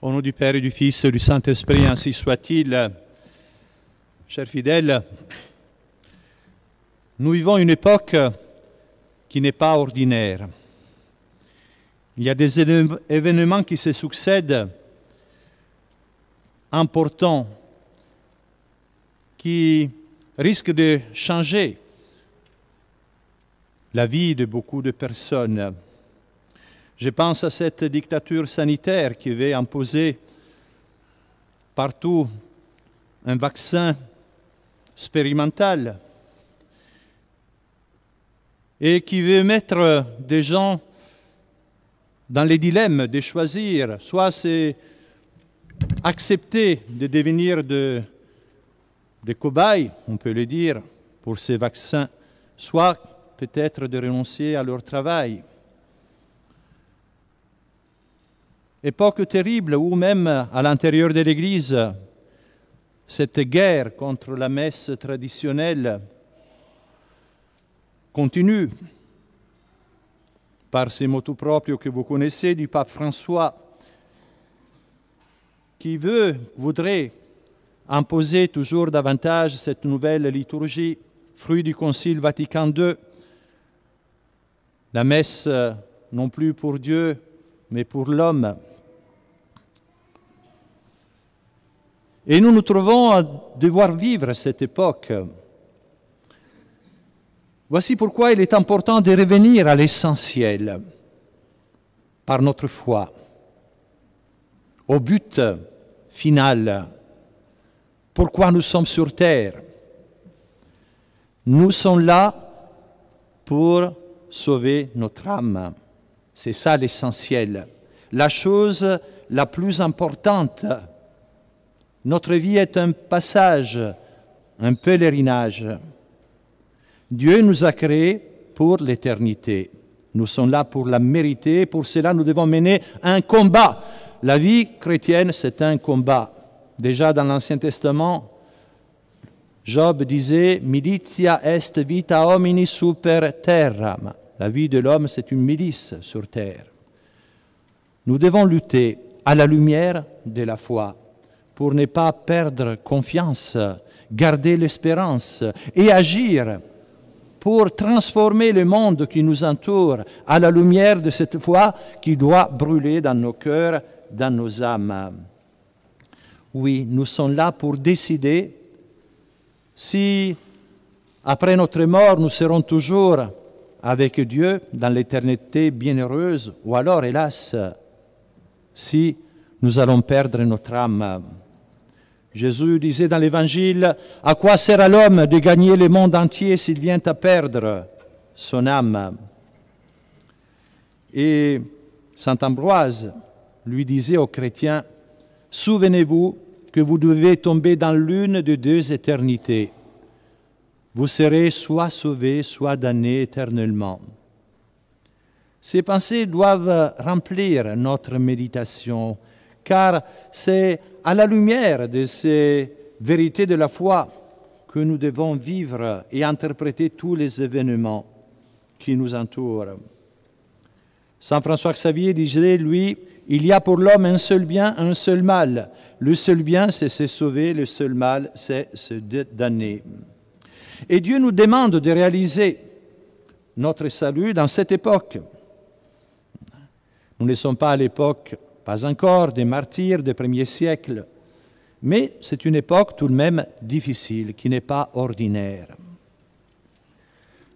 Au nom du Père et du Fils et du Saint-Esprit, ainsi soit-il. Chers fidèles, nous vivons une époque qui n'est pas ordinaire. Il y a des événements qui se succèdent, importants, qui risquent de changer la vie de beaucoup de personnes. Je pense à cette dictature sanitaire qui veut imposer partout un vaccin expérimental et qui veut mettre des gens dans les dilemmes de choisir, soit c'est accepter de devenir des cobayes, on peut le dire, pour ces vaccins, soit peut-être de renoncer à leur travail. Époque terrible où même à l'intérieur de l'Église, cette guerre contre la messe traditionnelle continue par ces motu proprio que vous connaissez du pape François, qui voudrait imposer toujours davantage cette nouvelle liturgie, fruit du Concile Vatican II, la messe non plus pour Dieu, mais pour l'homme. Et nous nous trouvons à devoir vivre cette époque. Voici pourquoi il est important de revenir à l'essentiel par notre foi, au but final. Pourquoi nous sommes sur terre? Nous sommes là pour sauver notre âme. C'est ça l'essentiel, la chose la plus importante. Notre vie est un passage, un pèlerinage. Dieu nous a créés pour l'éternité. Nous sommes là pour la mériter. Pour cela, nous devons mener un combat. La vie chrétienne, c'est un combat. Déjà dans l'Ancien Testament, Job disait « Militia est vita homini super terram ». La vie de l'homme, c'est une milice sur terre. Nous devons lutter à la lumière de la foi pour ne pas perdre confiance, garder l'espérance et agir pour transformer le monde qui nous entoure à la lumière de cette foi qui doit brûler dans nos cœurs, dans nos âmes. Oui, nous sommes là pour décider si, après notre mort, nous serons toujours avec Dieu dans l'éternité bienheureuse, ou alors, hélas, si nous allons perdre notre âme. Jésus disait dans l'Évangile, « À quoi sert à l'homme de gagner le monde entier s'il vient à perdre son âme ?» Et saint Ambroise lui disait aux chrétiens, « Souvenez-vous que vous devez tomber dans l'une de deux éternités. Vous serez soit sauvés, soit damnés éternellement. » Ces pensées doivent remplir notre méditation, car c'est à la lumière de ces vérités de la foi que nous devons vivre et interpréter tous les événements qui nous entourent. Saint François Xavier disait, lui, « Il y a pour l'homme un seul bien, un seul mal. Le seul bien, c'est se sauver, le seul mal, c'est se damner. » Et Dieu nous demande de réaliser notre salut dans cette époque. Nous ne sommes pas à l'époque, pas encore, des martyrs des premiers siècles, mais c'est une époque tout de même difficile, qui n'est pas ordinaire.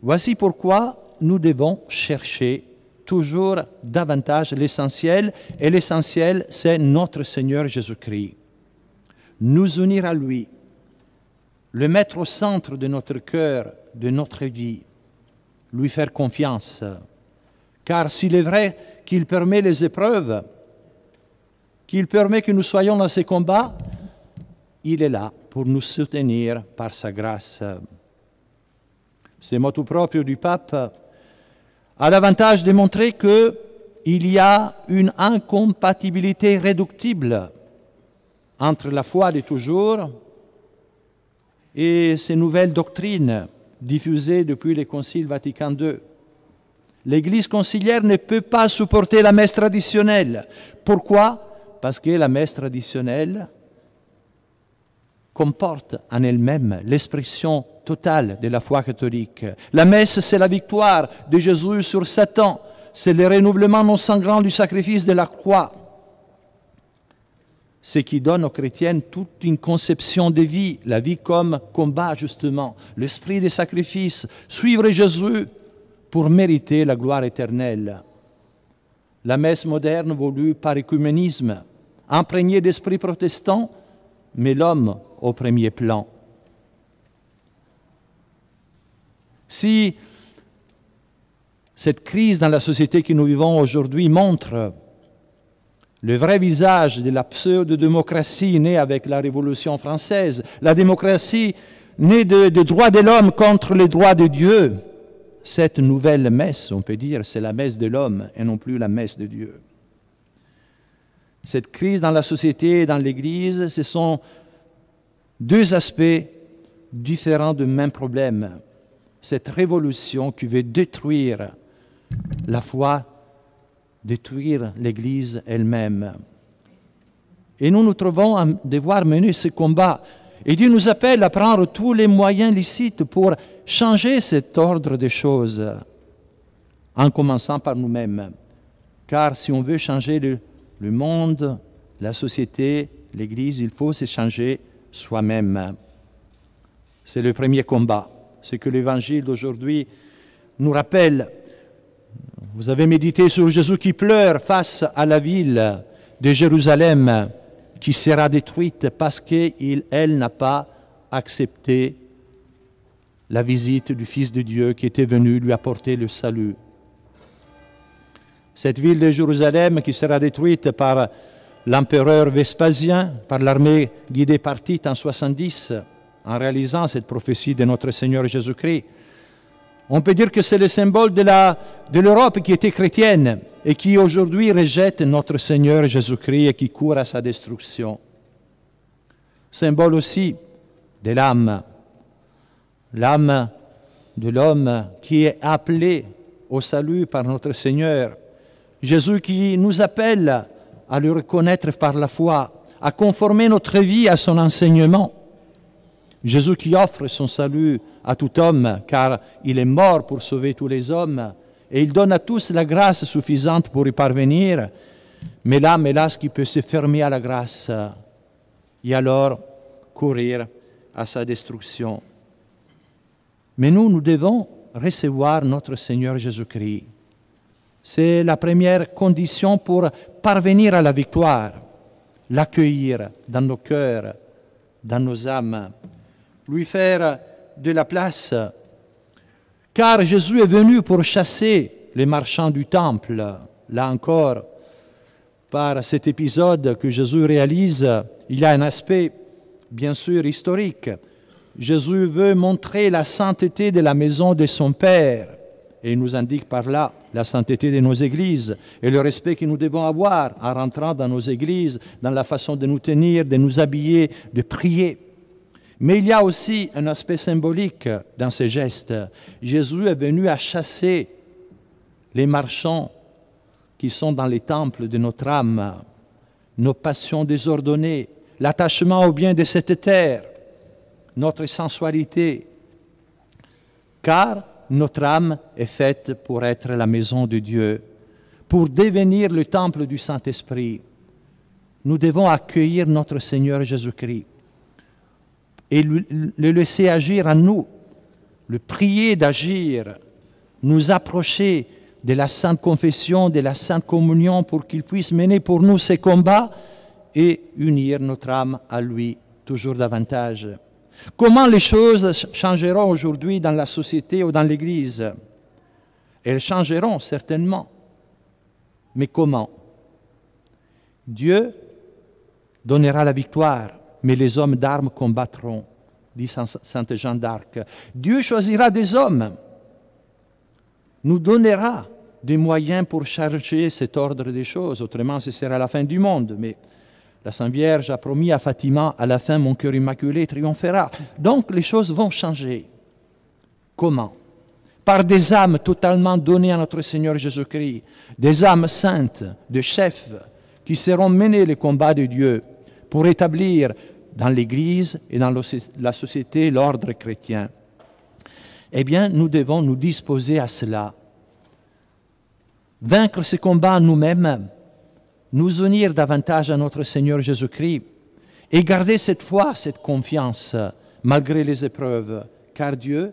Voici pourquoi nous devons chercher toujours davantage l'essentiel, et l'essentiel, c'est notre Seigneur Jésus-Christ. Nous unir à lui, le mettre au centre de notre cœur, de notre vie, lui faire confiance. Car s'il est vrai qu'il permet les épreuves, qu'il permet que nous soyons dans ces combats, il est là pour nous soutenir par sa grâce. Ce motu proprio du pape a l'avantage de montrer qu'il y a une incompatibilité irréductible entre la foi de toujours et ces nouvelles doctrines diffusées depuis le Concile Vatican II. L'Église conciliaire ne peut pas supporter la messe traditionnelle. Pourquoi? Parce que la messe traditionnelle comporte en elle-même l'expression totale de la foi catholique. La messe, c'est la victoire de Jésus sur Satan. C'est le renouvellement non sanglant du sacrifice de la croix. Ce qui donne aux chrétiens toute une conception de vie, la vie comme combat justement, l'esprit de sacrifice, suivre Jésus pour mériter la gloire éternelle. La messe moderne voulue par écuménisme, imprégnée d'esprit protestant, mais l'homme au premier plan. Si cette crise dans la société que nous vivons aujourd'hui montre le vrai visage de la pseudo-démocratie née avec la Révolution française, la démocratie née de droits de l'homme contre les droits de Dieu, cette nouvelle messe, on peut dire, c'est la messe de l'homme et non plus la messe de Dieu. Cette crise dans la société et dans l'Église, ce sont deux aspects différents du même problème. Cette révolution qui veut détruire la foi, détruire l'Église elle-même. Et nous nous trouvons à devoir mener ce combat. Et Dieu nous appelle à prendre tous les moyens licites pour changer cet ordre des choses, en commençant par nous-mêmes. Car si on veut changer le monde, la société, l'Église, il faut se changer soi-même. C'est le premier combat. Ce que l'Évangile d'aujourd'hui nous rappelle. Vous avez médité sur Jésus qui pleure face à la ville de Jérusalem qui sera détruite parce qu'elle n'a pas accepté la visite du Fils de Dieu qui était venu lui apporter le salut. Cette ville de Jérusalem qui sera détruite par l'empereur Vespasien, par l'armée guidée par Tite en 70, en réalisant cette prophétie de notre Seigneur Jésus-Christ. On peut dire que c'est le symbole de l'Europe qui était chrétienne et qui aujourd'hui rejette notre Seigneur Jésus-Christ et qui court à sa destruction. Symbole aussi de l'âme de l'homme qui est appelé au salut par notre Seigneur. Jésus qui nous appelle à le reconnaître par la foi, à conformer notre vie à son enseignement. Jésus qui offre son salut à tout homme, car il est mort pour sauver tous les hommes, et il donne à tous la grâce suffisante pour y parvenir, mais l'âme, hélas, qui peut se fermer à la grâce, et alors courir à sa destruction. Mais nous devons recevoir notre Seigneur Jésus-Christ. C'est la première condition pour parvenir à la victoire, l'accueillir dans nos cœurs, dans nos âmes, lui faire de la place, car Jésus est venu pour chasser les marchands du temple. Là encore, par cet épisode que Jésus réalise, il y a un aspect bien sûr historique. Jésus veut montrer la sainteté de la maison de son Père, et il nous indique par là la sainteté de nos églises et le respect que nous devons avoir en rentrant dans nos églises, dans la façon de nous tenir, de nous habiller, de prier. Mais il y a aussi un aspect symbolique dans ces gestes. Jésus est venu à chasser les marchands qui sont dans les temples de notre âme, nos passions désordonnées, l'attachement au bien de cette terre, notre sensualité, car notre âme est faite pour être la maison de Dieu, pour devenir le temple du Saint-Esprit. Nous devons accueillir notre Seigneur Jésus-Christ et le laisser agir en nous, le prier d'agir, nous approcher de la Sainte Confession, de la Sainte Communion, pour qu'il puisse mener pour nous ces combats et unir notre âme à lui toujours davantage. Comment les choses changeront aujourd'hui dans la société ou dans l'Église? Elles changeront certainement. Mais comment? Dieu donnera la victoire, mais les hommes d'armes combattront, dit Sainte Jeanne d'Arc. Dieu choisira des hommes, nous donnera des moyens pour changer cet ordre des choses. Autrement, ce sera la fin du monde. Mais la Sainte Vierge a promis à Fatima, à la fin, mon cœur immaculé triomphera. Donc, les choses vont changer. Comment? Par des âmes totalement données à notre Seigneur Jésus-Christ, des âmes saintes, de chefs, qui qui seront menés les combats de Dieu pour établir dans l'Église et dans la société l'ordre chrétien. Eh bien, nous devons nous disposer à cela. Vaincre ces combats nous-mêmes, nous unir davantage à notre Seigneur Jésus-Christ et garder cette foi, cette confiance, malgré les épreuves, car Dieu,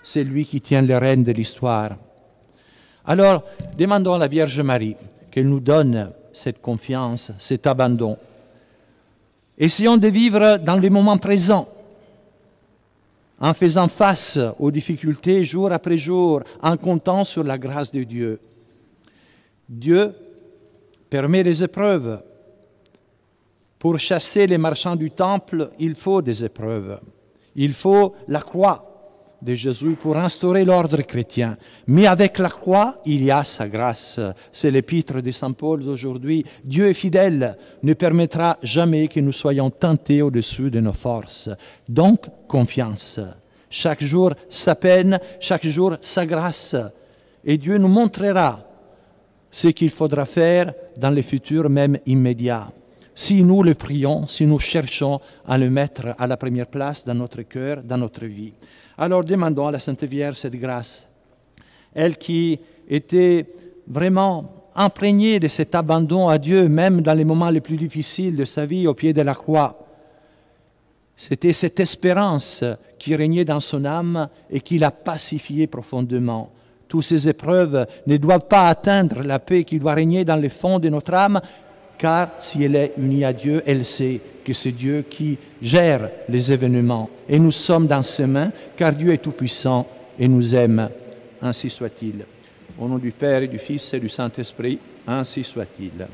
c'est lui qui tient les rênes de l'histoire. Alors, demandons à la Vierge Marie qu'elle nous donne cette confiance, cet abandon. Essayons de vivre dans les moments présents, en faisant face aux difficultés jour après jour, en comptant sur la grâce de Dieu. Dieu permet des épreuves. Pour chasser les marchands du temple, il faut des épreuves. Il faut la croix de Jésus pour instaurer l'ordre chrétien. Mais avec la croix, il y a sa grâce. C'est l'épître de Saint Paul d'aujourd'hui. Dieu est fidèle, ne permettra jamais que nous soyons tentés au-dessus de nos forces. Donc, confiance. Chaque jour, sa peine, chaque jour, sa grâce. Et Dieu nous montrera ce qu'il faudra faire dans le futur même immédiat. Si nous le prions, si nous cherchons à le mettre à la première place dans notre cœur, dans notre vie. Alors demandons à la Sainte Vierge cette grâce. Elle qui était vraiment imprégnée de cet abandon à Dieu, même dans les moments les plus difficiles de sa vie, au pied de la croix. C'était cette espérance qui régnait dans son âme et qui l'a pacifiée profondément. Toutes ces épreuves ne doivent pas atteindre la paix qui doit régner dans le fond de notre âme, car si elle est unie à Dieu, elle sait que c'est Dieu qui gère les événements. Et nous sommes dans ses mains, car Dieu est tout-puissant et nous aime. Ainsi soit-il. Au nom du Père et du Fils et du Saint-Esprit, ainsi soit-il.